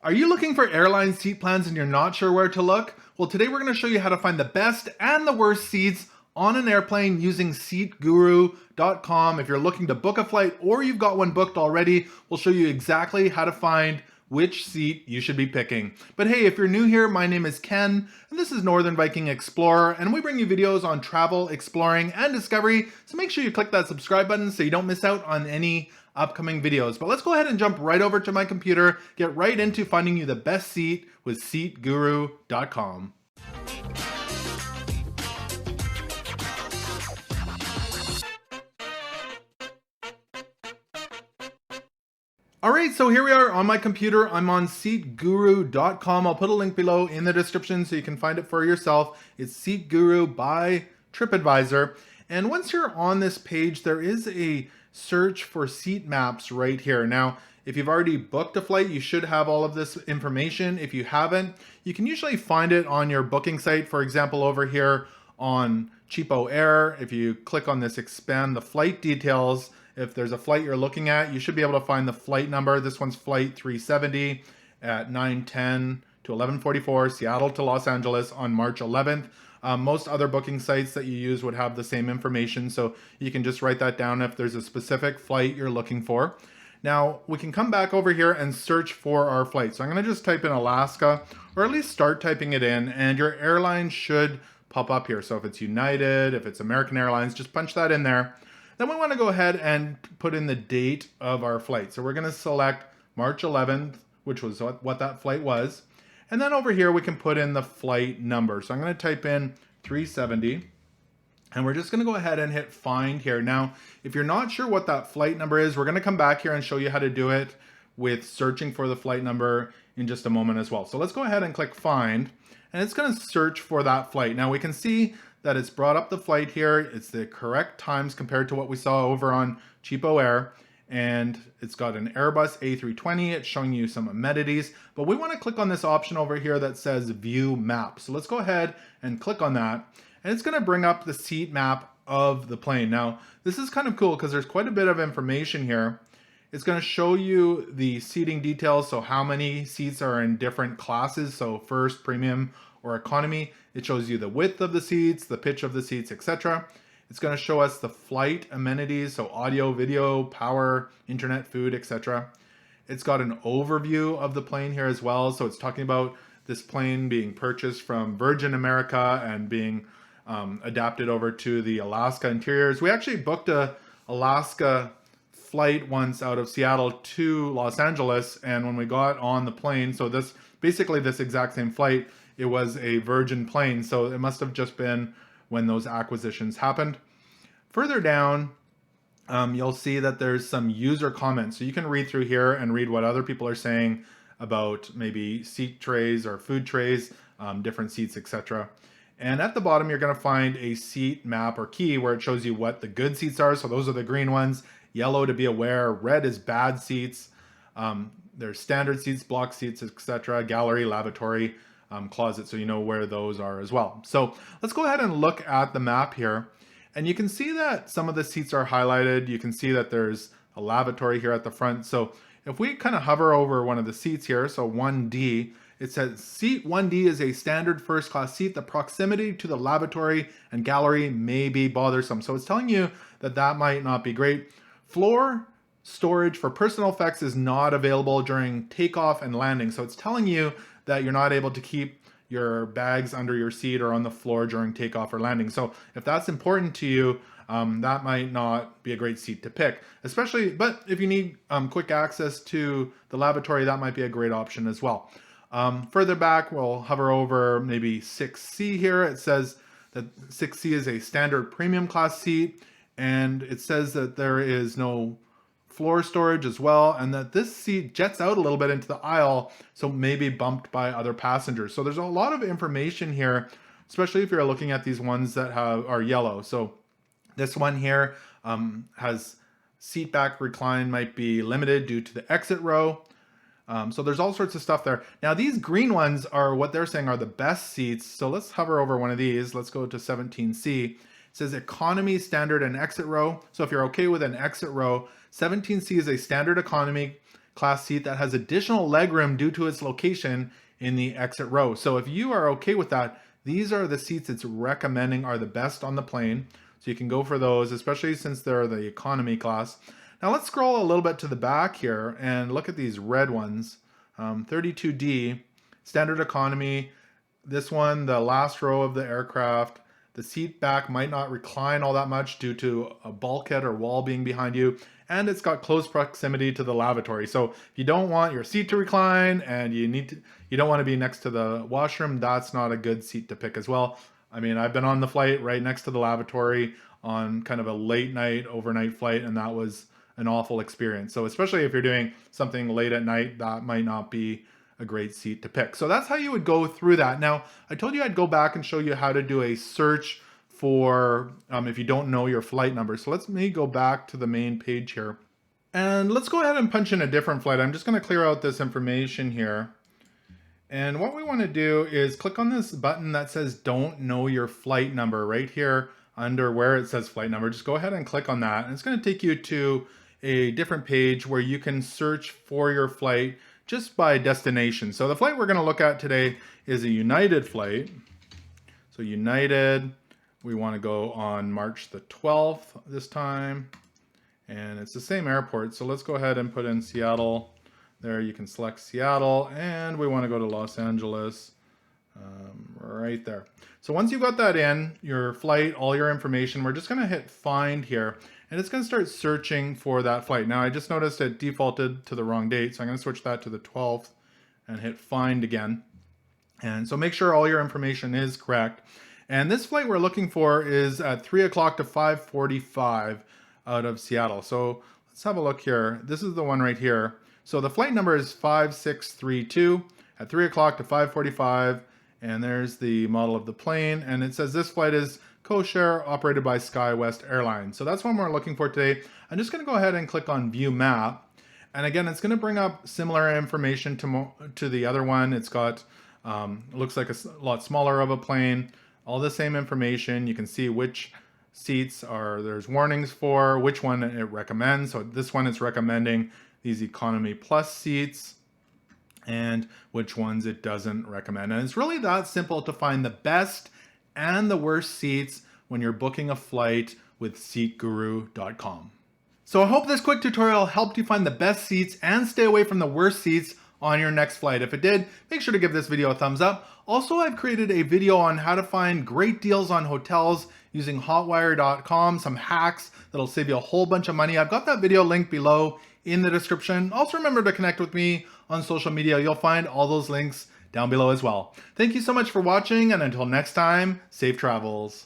Are you looking for airline seat plans and you're not sure where to look? Well, today we're going to show you how to find the best and the worst seats on an airplane using Seatguru.com. If you're looking to book a flight or you've got one booked already, we'll show you exactly how to find which seat you should be picking. But hey, if you're new here, my name is Ken, and this is Northern Viking Explorer, and we bring you videos on travel, exploring, and discovery, so make sure you click that subscribe button so you don't miss out on any upcoming videos. But let's go ahead and jump right over to my computer, get right into finding you the best seat with Seatguru.com. Alright, so here we are on my computer. I'm on Seatguru.com. I'll put a link below in the description so you can find it for yourself. It's Seatguru by TripAdvisor. And once you're on this page, there is a search for seat maps right here. Now, if you've already booked a flight, you should have all of this information. If you haven't, you can usually find it on your booking site. For example, over here on Cheapo Air, if you click on this expand the flight details, if there's a flight you're looking at, you should be able to find the flight number. This one's flight 370 at 9:10 to 11:44, Seattle to Los Angeles on March 11th. Most other booking sites that you use would have the same information, so you can just write that down if there's a specific flight you're looking for. Now, we can come back over here and search for our flight. So I'm going to just type in Alaska, or at least start typing it in, and your airline should pop up here. So if it's United, if it's American Airlines, just punch that in there. Then we want to go ahead and put in the date of our flight. So we're going to select March 11th, which was what that flight was. And then over here, we can put in the flight number. So I'm going to type in 370. And we're just going to go ahead and hit find here. Now, if you're not sure what that flight number is, we're going to come back here and show you how to do it with searching for the flight number in just a moment as well. So let's go ahead and click find. And it's going to search for that flight. Now we can see that it's brought up the flight here. It's the correct times compared to what we saw over on Cheapo Air. And it's got an Airbus A320. It's showing you some amenities. But we want to click on this option over here that says view map. So let's go ahead and click on that. And it's going to bring up the seat map of the plane. Now, this is kind of cool because there's quite a bit of information here. It's going to show you the seating details, so how many seats are in different classes, so first, premium, or economy. It shows you the width of the seats, the pitch of the seats, etc. It's going to show us the flight amenities, so audio, video, power, internet, food, etc. It's got an overview of the plane here as well, so it's talking about this plane being purchased from Virgin America and being adapted over to the Alaska interiors. We actually booked a Alaska flight once out of Seattle to Los Angeles, and when we got on the plane, so this basically this exact same flight, it was a Virgin plane, so it must have just been when those acquisitions happened. Further down, you'll see that there's some user comments, so you can read through here and read what other people are saying about maybe seat trays or food trays, different seats, etc. And at the bottom, you're going to find a seat map or key where it shows you what the good seats are. So those are the green ones. Yellow to be aware. Red is bad seats. There's standard seats, block seats, etc. Gallery, lavatory, closet. So you know where those are as well. So let's go ahead and look at the map here. And you can see that some of the seats are highlighted. You can see that there's a lavatory here at the front. So if we kind of hover over one of the seats here, so 1D, it says seat 1D is a standard first class seat. The proximity to the lavatory and gallery may be bothersome. So it's telling you that that might not be great. Floor storage for personal effects is not available during takeoff and landing. So it's telling you that you're not able to keep your bags under your seat or on the floor during takeoff or landing. So if that's important to you, that might not be a great seat to pick, especially, but if you need quick access to the lavatory, that might be a great option as well. Further back, we'll hover over maybe 6C here. It says that 6C is a standard premium class seat, and it says that there is no floor storage as well, and that this seat jets out a little bit into the aisle, so maybe bumped by other passengers. So there's a lot of information here, especially if you're looking at these ones that are yellow. So this one here has seat back recline might be limited due to the exit row. So there's all sorts of stuff there. Now these green ones are what they're saying are the best seats. So let's hover over one of these. Let's go to 17C. It says economy, standard, and exit row. So if you're okay with an exit row, 17C is a standard economy class seat that has additional legroom due to its location in the exit row. So if you are okay with that, these are the seats it's recommending are the best on the plane. So you can go for those, especially since they're the economy class. Now let's scroll a little bit to the back here and look at these red ones. 32D, standard economy. This one, the last row of the aircraft. The seat back might not recline all that much due to a bulkhead or wall being behind you. And it's got close proximity to the lavatory. So if you don't want your seat to recline and you don't want to be next to the washroom, that's not a good seat to pick as well. I mean, I've been on the flight right next to the lavatory on kind of a late night, overnight flight, and that was an awful experience. So especially if you're doing something late at night, that might not be a great seat to pick. So that's how you would go through that. Now, I told you I'd go back and show you how to do a search for if you don't know your flight number. So let me go back to the main page here. And let's go ahead and punch in a different flight. I'm just going to clear out this information here. And what we want to do is click on this button that says don't know your flight number right here under where it says flight number. Just go ahead and click on that. And it's going to take you to a different page where you can search for your flight just by destination. So the flight we're going to look at today is a United flight. So United, we want to go on March the 12th this time. And it's the same airport. So let's go ahead and put in Seattle. There you can select Seattle, and we want to go to Los Angeles right there. So once you've got that in, your flight, all your information, we're just going to hit find here. And it's going to start searching for that flight. Now I just noticed it defaulted to the wrong date, so I'm going to switch that to the 12th and hit find again. And so make sure all your information is correct. And this flight we're looking for is at 3 o'clock to 5:45 out of Seattle. So let's have a look here. This is the one right here. So the flight number is 5632 at 3 o'clock to 5:45. And there's the model of the plane. And it says this flight is co-share operated by SkyWest Airline. So that's what we're looking for today. I'm just going to go ahead and click on view map. And again, it's going to bring up similar information to the other one. It's got, looks like a lot smaller of a plane, all the same information. You can see which seats there's warnings for, which one it recommends. So this one it's recommending these economy plus seats, and which ones it doesn't recommend. And it's really that simple to find the best and the worst seats when you're booking a flight with Seatguru.com. So I hope this quick tutorial helped you find the best seats and stay away from the worst seats on your next flight. If it did, make sure to give this video a thumbs up. Also, I've created a video on how to find great deals on hotels using hotwire.com, some hacks that'll save you a whole bunch of money. I've got that video linked below in the description. Also remember to connect with me on social media. You'll find all those links down below as well. Thank you so much for watching, and until next time, safe travels.